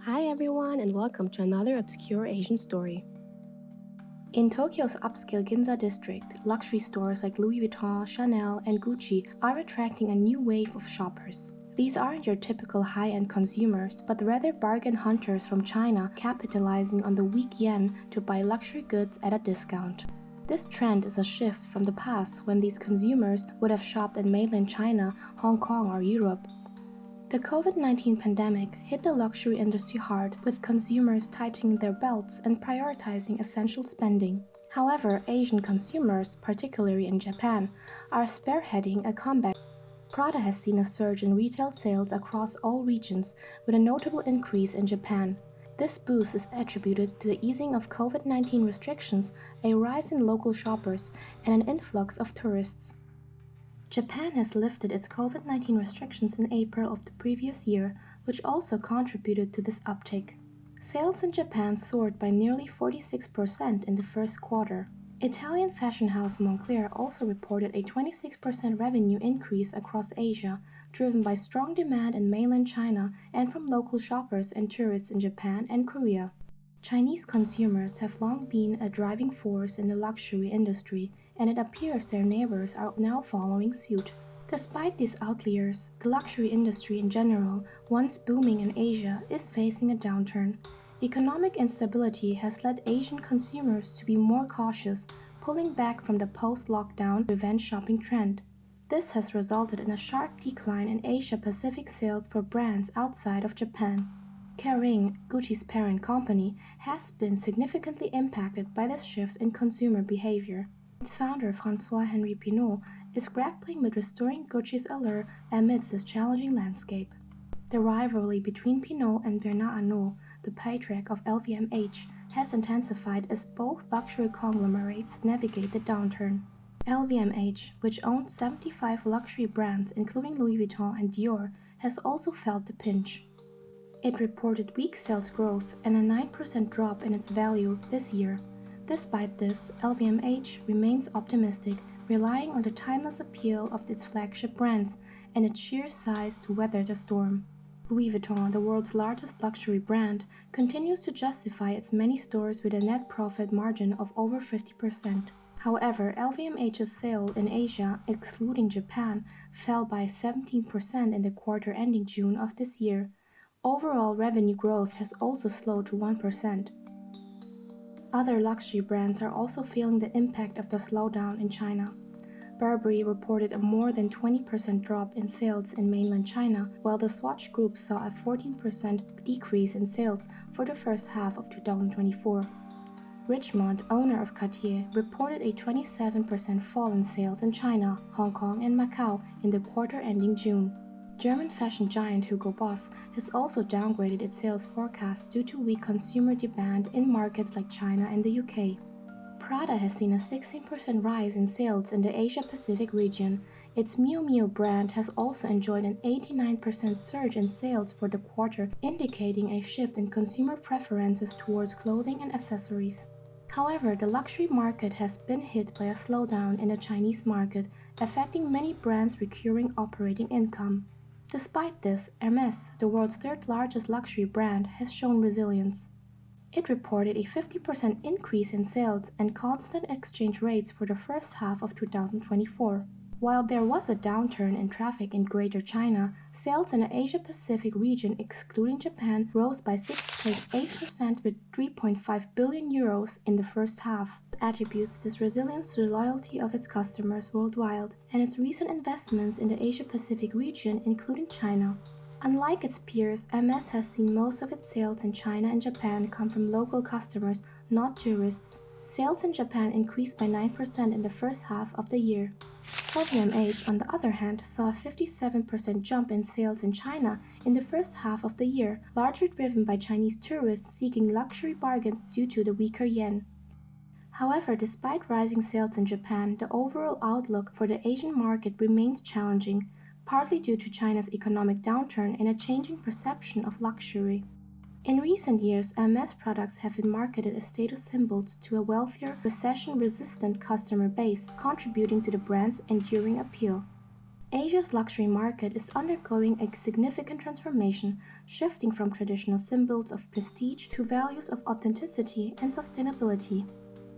Hi everyone and welcome to another obscure Asian story. In Tokyo's upscale Ginza district, luxury stores like Louis Vuitton, Chanel, and Gucci are attracting a new wave of shoppers. These aren't your typical high-end consumers, but rather bargain hunters from China capitalizing on the weak yen to buy luxury goods at a discount. This trend is a shift from the past when these consumers would have shopped in mainland China, Hong Kong, or Europe. The COVID-19 pandemic hit the luxury industry hard, with consumers tightening their belts and prioritizing essential spending. However, Asian consumers, particularly in Japan, are spearheading a comeback. Prada has seen a surge in retail sales across all regions, with a notable increase in Japan. This boost is attributed to the easing of COVID-19 restrictions, a rise in local shoppers, and an influx of tourists. Japan has lifted its COVID-19 restrictions in April of the previous year, which also contributed to this uptick. Sales in Japan soared by nearly 46% in the first quarter. Italian fashion house Moncler also reported a 26% revenue increase across Asia, driven by strong demand in mainland China and from local shoppers and tourists in Japan and Korea. Chinese consumers have long been a driving force in the luxury industry, and it appears their neighbors are now following suit. Despite these outliers, the luxury industry in general, once booming in Asia, is facing a downturn. Economic instability has led Asian consumers to be more cautious, pulling back from the post-lockdown revenge shopping trend. This has resulted in a sharp decline in Asia-Pacific sales for brands outside of Japan. Kering, Gucci's parent company, has been significantly impacted by this shift in consumer behavior. Its founder, François-Henri Pinault, is grappling with restoring Gucci's allure amidst this challenging landscape. The rivalry between Pinault and Bernard Arnault, the patriarch of LVMH, has intensified as both luxury conglomerates navigate the downturn. LVMH, which owns 75 luxury brands including Louis Vuitton and Dior, has also felt the pinch. It reported weak sales growth and a 9% drop in its value this year. Despite this, LVMH remains optimistic, relying on the timeless appeal of its flagship brands and its sheer size to weather the storm. Louis Vuitton, the world's largest luxury brand, continues to justify its many stores with a net profit margin of over 50%. However, LVMH's sales in Asia, excluding Japan, fell by 17% in the quarter ending June of this year. Overall revenue growth has also slowed to 1%. Other luxury brands are also feeling the impact of the slowdown in China. Burberry reported a more than 20% drop in sales in mainland China, while the Swatch Group saw a 14% decrease in sales for the first half of 2024. Richemont, owner of Cartier, reported a 27% fall in sales in China, Hong Kong, and Macau in the quarter ending June. German fashion giant Hugo Boss has also downgraded its sales forecast due to weak consumer demand in markets like China and the UK. Prada has seen a 16% rise in sales in the Asia-Pacific region. Its Miu Miu brand has also enjoyed an 89% surge in sales for the quarter, indicating a shift in consumer preferences towards clothing and accessories. However, the luxury market has been hit by a slowdown in the Chinese market, affecting many brands' recurring operating income. Despite this, Hermès, the world's third-largest luxury brand, has shown resilience. It reported a 50% increase in sales and constant exchange rates for the first half of 2024. While there was a downturn in traffic in Greater China, sales in the Asia-Pacific region, excluding Japan, rose by 6.8% with €3.5 billion in the first half. It attributes this resilience to the loyalty of its customers worldwide and its recent investments in the Asia-Pacific region, including China. Unlike its peers, Hermès has seen most of its sales in China and Japan come from local customers, not tourists. Sales in Japan increased by 9% in the first half of the year. LVMH, on the other hand, saw a 57% jump in sales in China in the first half of the year, largely driven by Chinese tourists seeking luxury bargains due to the weaker yen. However, despite rising sales in Japan, the overall outlook for the Asian market remains challenging, partly due to China's economic downturn and a changing perception of luxury. In recent years, Hermès products have been marketed as status symbols to a wealthier, recession-resistant customer base, contributing to the brand's enduring appeal. Asia's luxury market is undergoing a significant transformation, shifting from traditional symbols of prestige to values of authenticity and sustainability.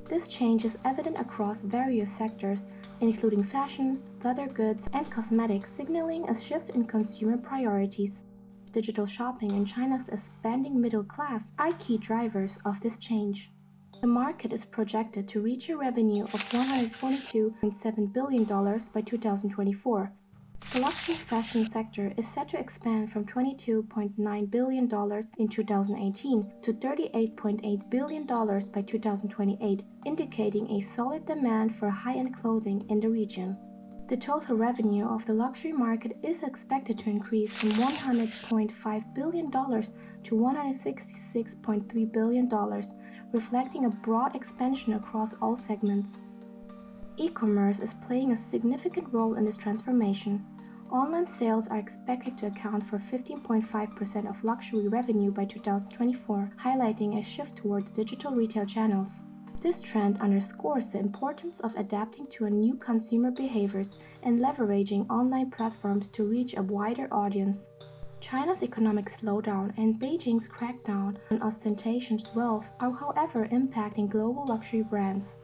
This change is evident across various sectors, including fashion, leather goods, and cosmetics, signaling a shift in consumer priorities. Digital shopping and China's expanding middle class are key drivers of this change. The market is projected to reach a revenue of $142.7 billion by 2024. The luxury fashion sector is set to expand from $22.9 billion in 2018 to $38.8 billion by 2028, indicating a solid demand for high-end clothing in the region. The total revenue of the luxury market is expected to increase from $100.5 billion to $166.3 billion, reflecting a broad expansion across all segments. E-commerce is playing a significant role in this transformation. Online sales are expected to account for 15.5% of luxury revenue by 2024, highlighting a shift towards digital retail channels. This trend underscores the importance of adapting to new consumer behaviors and leveraging online platforms to reach a wider audience. China's economic slowdown and Beijing's crackdown on ostentatious wealth are, however, impacting global luxury brands.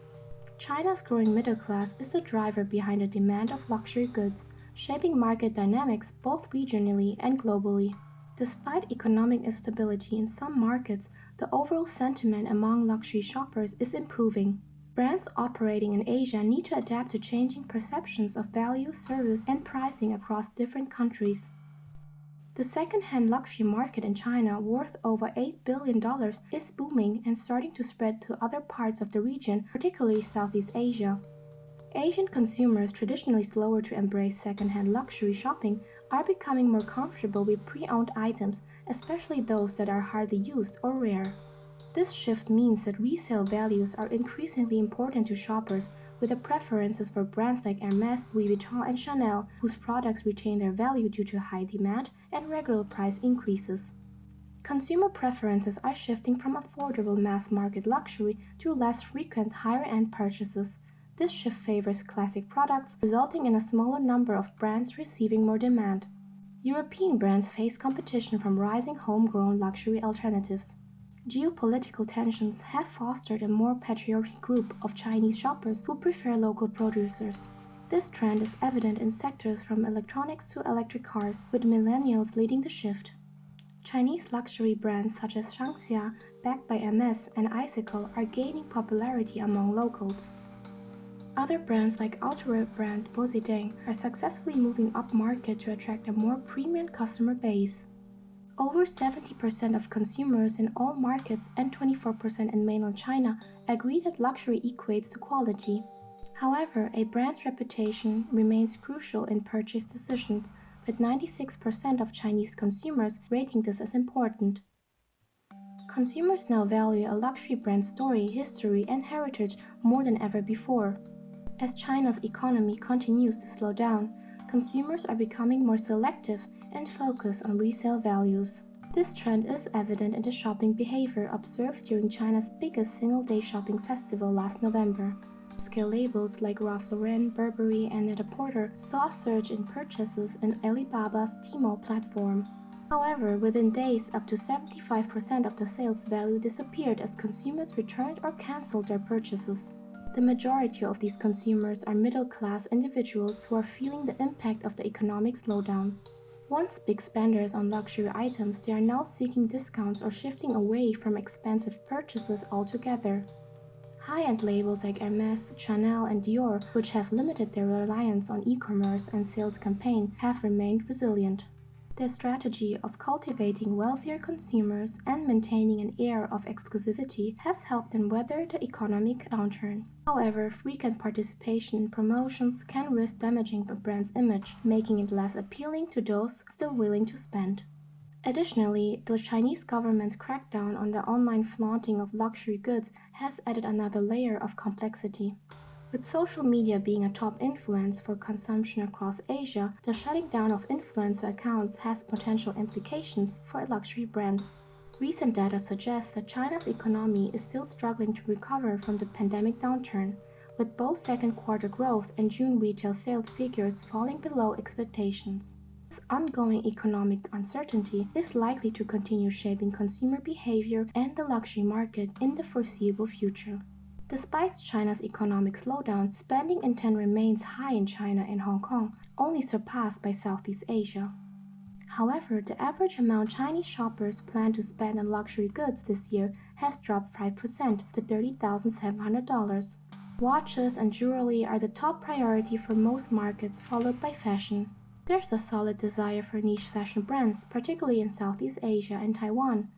China's growing middle class is the driver behind the demand of luxury goods, shaping market dynamics both regionally and globally. Despite economic instability in some markets, the overall sentiment among luxury shoppers is improving. Brands operating in Asia need to adapt to changing perceptions of value, service, and pricing across different countries. The second-hand luxury market in China, worth over $8 billion, is booming and starting to spread to other parts of the region, particularly Southeast Asia. Asian consumers, traditionally slower to embrace second-hand luxury shopping, are becoming more comfortable with pre-owned items, especially those that are hardly used or rare. This shift means that resale values are increasingly important to shoppers, with the preferences for brands like Hermès, Louis Vuitton, and Chanel, whose products retain their value due to high demand and regular price increases. Consumer preferences are shifting from affordable mass-market luxury to less frequent higher-end purchases. This shift favors classic products, resulting in a smaller number of brands receiving more demand. European brands face competition from rising homegrown luxury alternatives. Geopolitical tensions have fostered a more patriotic group of Chinese shoppers who prefer local producers. This trend is evident in sectors from electronics to electric cars, with millennials leading the shift. Chinese luxury brands such as Shangxia, backed by Hermès, and Icicle are gaining popularity among locals. Other brands like outerwear brand Bozideng are successfully moving upmarket to attract a more premium customer base. Over 70% of consumers in all markets and 24% in mainland China agree that luxury equates to quality. However, a brand's reputation remains crucial in purchase decisions, with 96% of Chinese consumers rating this as important. Consumers now value a luxury brand's story, history, and heritage more than ever before. As China's economy continues to slow down, consumers are becoming more selective and focused on resale values. This trend is evident in the shopping behavior observed during China's biggest single-day shopping festival last November. Upscale labels like Ralph Lauren, Burberry, and Net-a-Porter saw a surge in purchases in Alibaba's Tmall platform. However, within days, up to 75% of the sales value disappeared as consumers returned or canceled their purchases. The majority of these consumers are middle-class individuals who are feeling the impact of the economic slowdown. Once big spenders on luxury items, they are now seeking discounts or shifting away from expensive purchases altogether. High-end labels like Hermès, Chanel, and Dior, which have limited their reliance on e-commerce and sales campaigns, have remained resilient. Their strategy of cultivating wealthier consumers and maintaining an air of exclusivity has helped them weather the economic downturn. However, frequent participation in promotions can risk damaging the brand's image, making it less appealing to those still willing to spend. Additionally, the Chinese government's crackdown on the online flaunting of luxury goods has added another layer of complexity. With social media being a top influence for consumption across Asia, the shutting down of influencer accounts has potential implications for luxury brands. Recent data suggests that China's economy is still struggling to recover from the pandemic downturn, with both second quarter growth and June retail sales figures falling below expectations. This ongoing economic uncertainty is likely to continue shaping consumer behavior and the luxury market in the foreseeable future. Despite China's economic slowdown, spending intent remains high in China and Hong Kong, only surpassed by Southeast Asia. However, the average amount Chinese shoppers plan to spend on luxury goods this year has dropped 5% to $30,700. Watches and jewelry are the top priority for most markets, followed by fashion. There's a solid desire for niche fashion brands, particularly in Southeast Asia and Taiwan.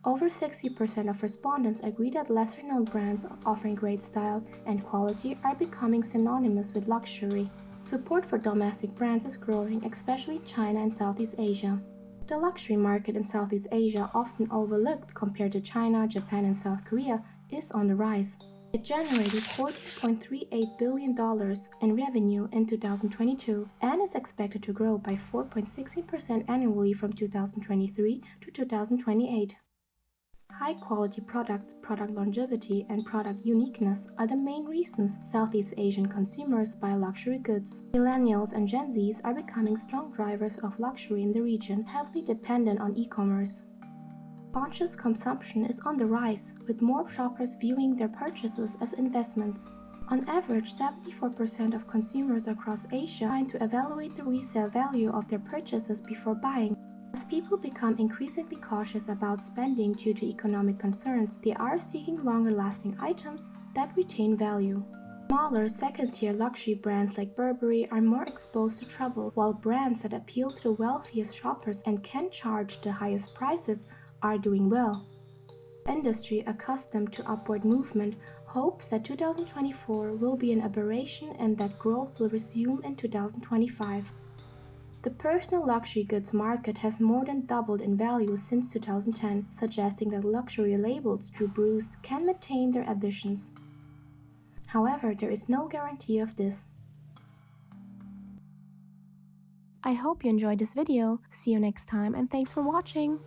Over 60% of respondents agree that lesser-known brands offering great style and quality are becoming synonymous with luxury. Support for domestic brands is growing, especially in China and Southeast Asia. The luxury market in Southeast Asia, often overlooked compared to China, Japan, and South Korea, is on the rise. It generated $14.38 billion in revenue in 2022 and is expected to grow by 4.16% annually from 2023 to 2028. High-quality products, product longevity, and product uniqueness are the main reasons Southeast Asian consumers buy luxury goods. Millennials and Gen Zs are becoming strong drivers of luxury in the region, heavily dependent on e-commerce. Conscious consumption is on the rise, with more shoppers viewing their purchases as investments. On average, 74% of consumers across Asia find to evaluate the resale value of their purchases before buying. As people become increasingly cautious about spending due to economic concerns, they are seeking longer-lasting items that retain value. Smaller, second-tier luxury brands like Burberry are more exposed to trouble, while brands that appeal to the wealthiest shoppers and can charge the highest prices are doing well. The industry, accustomed to upward movement, hopes that 2024 will be an aberration and that growth will resume in 2025. The personal luxury goods market has more than doubled in value since 2010, suggesting that luxury labels Drew Bruce can maintain their ambitions. However, there is no guarantee of this. I hope you enjoyed this video. See you next time and thanks for watching!